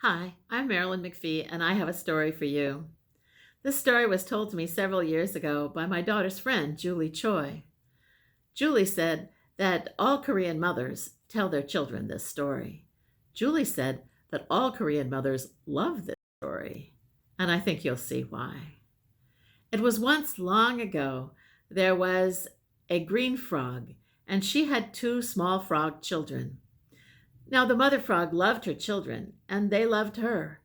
Hi, I'm Marilyn McPhee, and I have a story for you. This story was told to me several years ago by my daughter's friend, Julie Choi. Julie said that all Korean mothers tell their children this story. Julie said that all Korean mothers love this story, and I think you'll see why. It was once long ago, there was a green frog, and she had two small frog children. Now, the mother frog loved her children, and they loved her,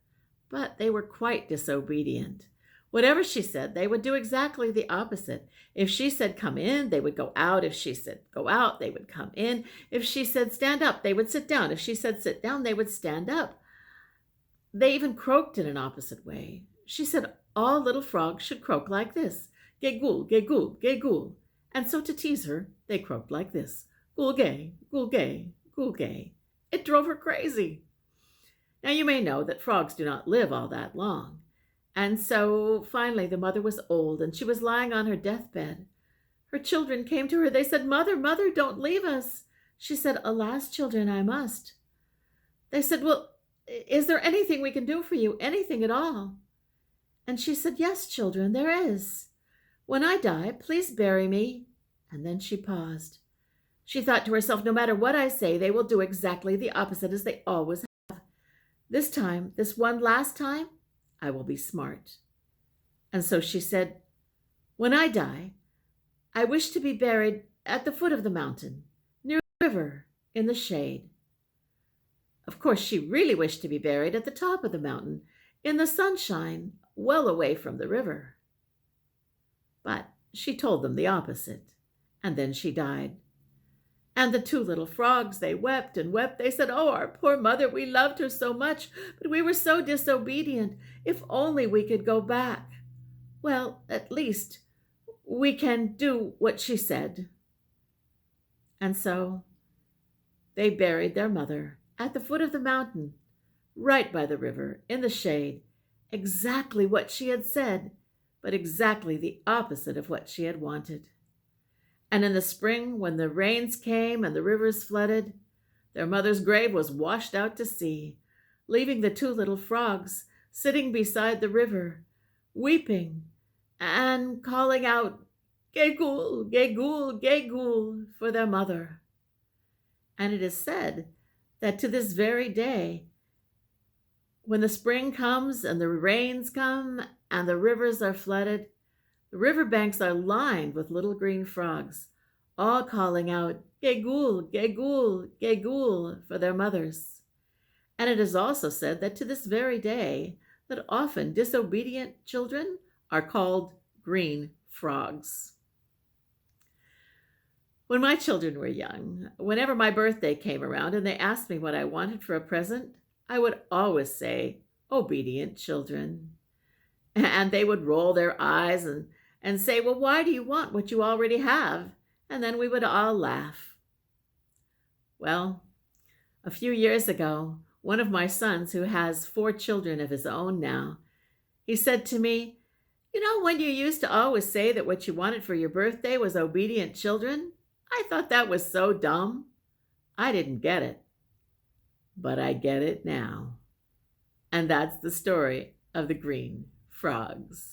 but they were quite disobedient. Whatever she said, they would do exactly the opposite. If she said come in, they would go out. If she said go out, they would come in. If she said stand up, they would sit down. If she said sit down, they would stand up. They even croaked in an opposite way. She said all little frogs should croak like this: Gegul, gegul, gegul. And so to tease her, they croaked like this: Gulgay, gulgay, gulgay. It drove her crazy. Now, you may know that frogs do not live all that long. And so finally, the mother was old and she was lying on her deathbed. Her children came to her. They said, Mother, mother, don't leave us. She said, Alas, children, I must. They said, Well, is there anything we can do for you? Anything at all? And she said, Yes, children, there is. When I die, please bury me. And then she paused. She thought to herself, no matter what I say, they will do exactly the opposite as they always have. This time, this one last time, I will be smart. And so she said, When I die, I wish to be buried at the foot of the mountain, near the river, in the shade. Of course, she really wished to be buried at the top of the mountain, in the sunshine, well away from the river. But she told them the opposite, and then she died. And the two little frogs, they wept and wept. They said, Oh, our poor mother, we loved her so much, but we were so disobedient. If only we could go back. Well, at least we can do what she said. And so they buried their mother at the foot of the mountain, right by the river, in the shade, exactly what she had said, but exactly the opposite of what she had wanted. And in the spring, when the rains came and the rivers flooded, their mother's grave was washed out to sea, leaving the two little frogs sitting beside the river, weeping and calling out, Gegul, gegul, gegul, for their mother. And it is said that to this very day, when the spring comes and the rains come and the rivers are flooded, the riverbanks are lined with little green frogs, all calling out, Gegul, gegul, gegul, for their mothers. And it is also said that to this very day, that often disobedient children are called green frogs. When my children were young, whenever my birthday came around and they asked me what I wanted for a present, I would always say, obedient children. And they would roll their eyes and say, Well, why do you want what you already have? And then we would all laugh. Well, a few years ago, one of my sons, who has 4 children of his own now, he said to me, You know, when you used to always say that what you wanted for your birthday was obedient children, I thought that was so dumb. I didn't get it, but I get it now. And that's the story of the green frogs.